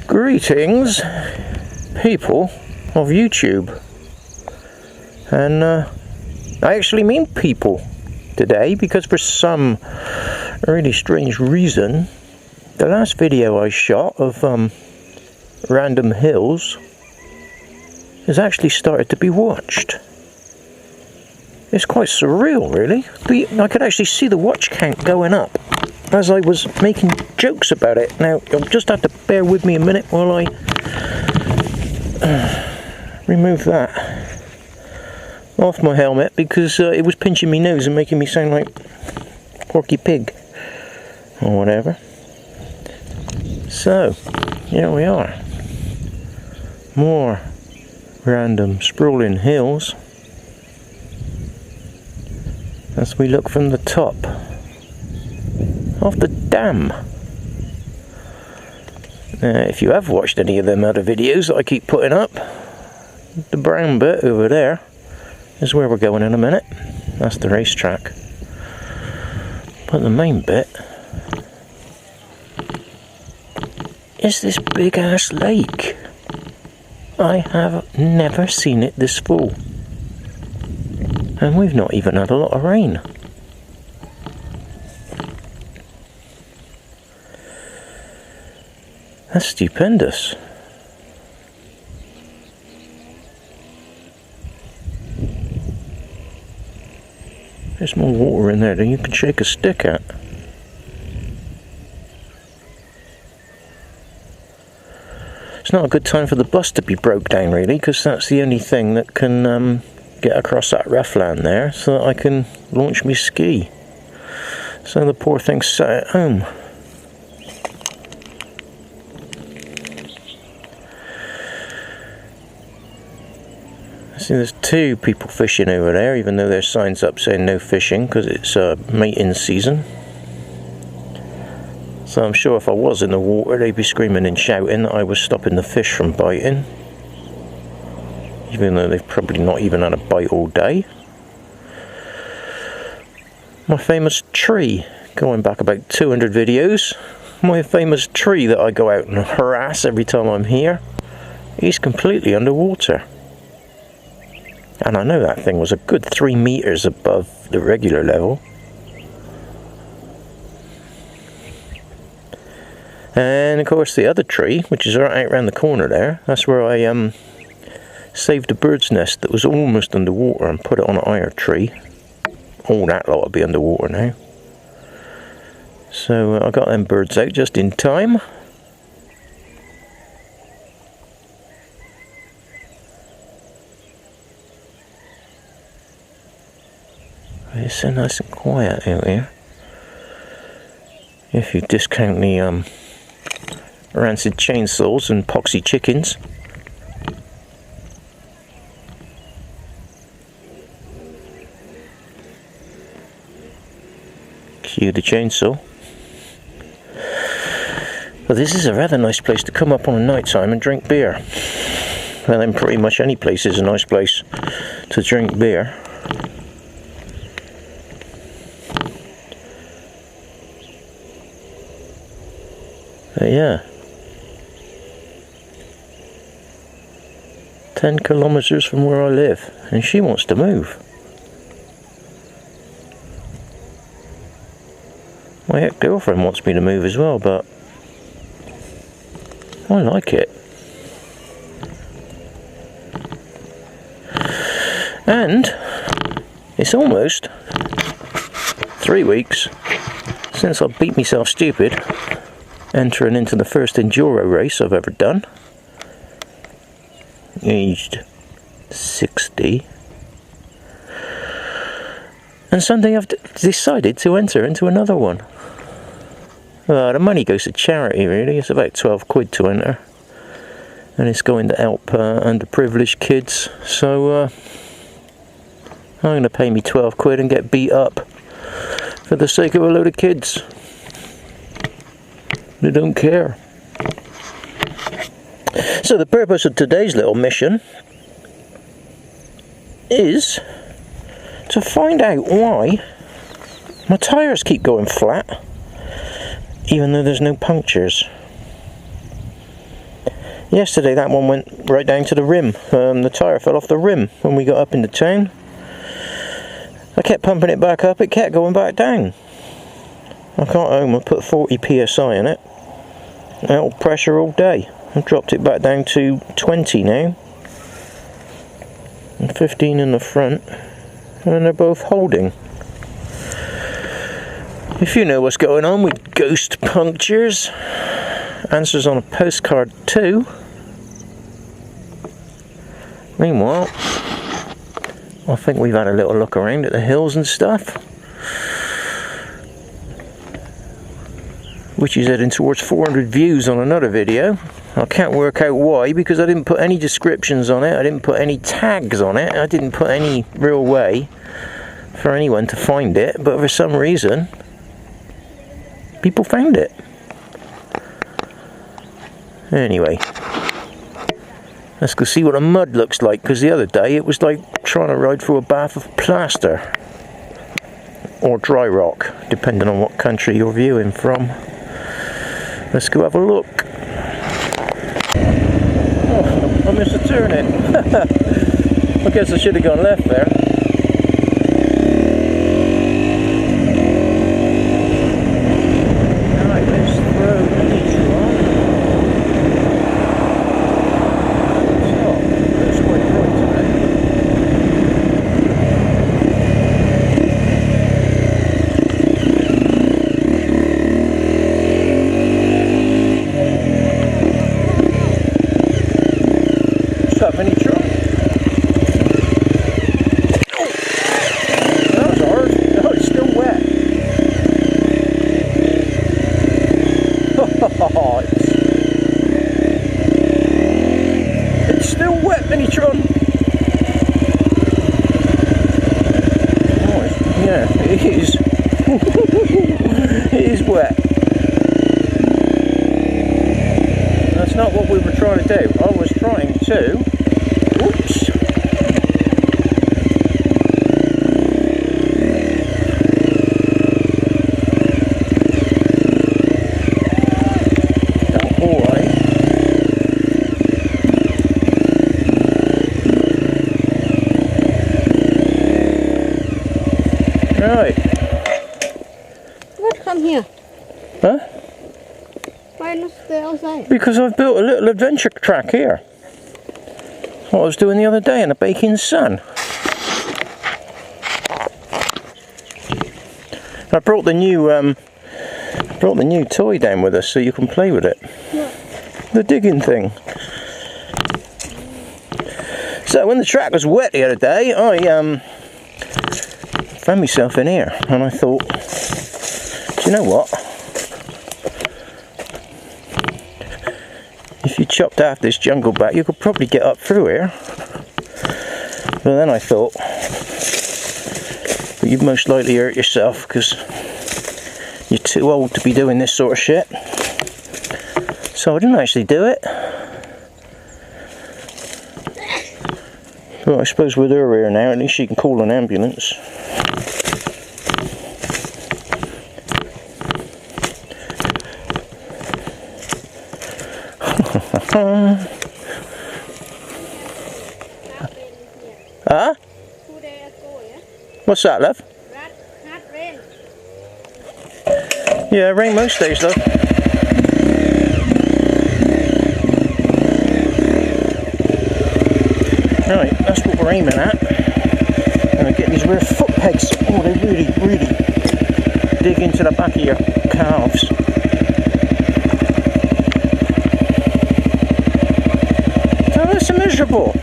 Greetings, people of YouTube. And I actually mean people today, because for some really strange reason, the last video I shot of random hills has actually started to be watched. It's quite surreal, really. I could actually see the watch count going up as I was making jokes about it. Now, you'll just have to bear with me a minute while I remove that off my helmet, because it was pinching my nose and making me sound like Porky Pig or whatever. So, here we are. More random sprawling hills as we look from the top of the dam. If you have watched any of them other videos that I keep putting up, the brown bit over there is where we're going in a minute. That's the racetrack. But the main bit is this big ass lake. I have never seen it this full. And we've not even had a lot of rain. That's stupendous. There's more water in there than you can shake a stick at. It's not a good time for the bus to be broke down, really, because that's the only thing that can get across that rough land there so that I can launch me ski. So the poor thing's sat at home. See, there's two people fishing over there, even though there's signs up saying no fishing, because it's mating season. So I'm sure if I was in the water, they'd be screaming and shouting that I was stopping the fish from biting, even though they've probably not even had a bite all day. My famous tree, going back about 200 videos, my famous tree that I go out and harass every time I'm here, is completely underwater. And I know that thing was a good 3 meters above the regular level. And of course the other tree, which is right out around the corner there, that's where I saved a bird's nest that was almost underwater and put it on a higher tree. All that lot will be underwater now. So I got them birds out just in time. It's so nice and quiet out here. If you discount the rancid chainsaws and poxy chickens. Cue the chainsaw. Well, this is a rather nice place to come up on a night time and drink beer. Well, then pretty much any place is a nice place to drink beer. But yeah, 10 kilometers from where I live, and she wants to move. My ex-girlfriend wants me to move as well, but I like it. And it's almost 3 weeks since I beat myself stupid entering into the first enduro race I've ever done, aged 60, and Sunday I've decided to enter into another one. The money goes to charity, really. It's about 12 quid to enter, and it's going to help underprivileged kids, so I'm going to pay me 12 quid and get beat up for the sake of a load of kids. They don't care. So the purpose of today's little mission is to find out why my tyres keep going flat even though there's no punctures. Yesterday that one went right down to the rim. The tyre fell off the rim when we got up into town. I kept pumping it back up, it kept going back down. I got home, I put 40 psi in it. Out pressure all day. I've dropped it back down to 20 now. And 15 in the front. And they're both holding. If you know what's going on with ghost punctures, answers on a postcard too. Meanwhile, I think we've had a little look around at the hills and stuff, which is heading towards 400 views on another video. I can't work out why, because I didn't put any descriptions on it, I didn't put any tags on it, I didn't put any real way for anyone to find it, but for some reason people found it. Anyway, let's go see what the mud looks like, because the other day it was like trying to ride through a bath of plaster. Or dry rock, depending on what country you're viewing from. Let's go have a look. Oh, I missed a turning. I guess I should have gone left there. Right, let's throw the neutral on. It's still wet, Minitron. Oh, yeah, it is. It is wet. That's not what we were trying to do. I was trying to. Oops. Right. What come here? Huh? Why not stay outside? Because I've built a little adventure track here. That's what I was doing the other day in the baking sun. I brought the new toy down with us so you can play with it. Yeah. The digging thing. So when the track was wet the other day, I found myself in here and I thought, do you know what? If you chopped off this jungle back, you could probably get up through here. But then I thought, but you'd most likely hurt yourself because you're too old to be doing this sort of shit. So I didn't actually do it. But I suppose with her here now, at least she can call an ambulance. Huh? What's that, love? Rain. Yeah, rain most days, love. Right, that's what we're aiming at. And I get these rear foot pegs. Oh, they really, really dig into the back of your calves. Oh, that's miserable.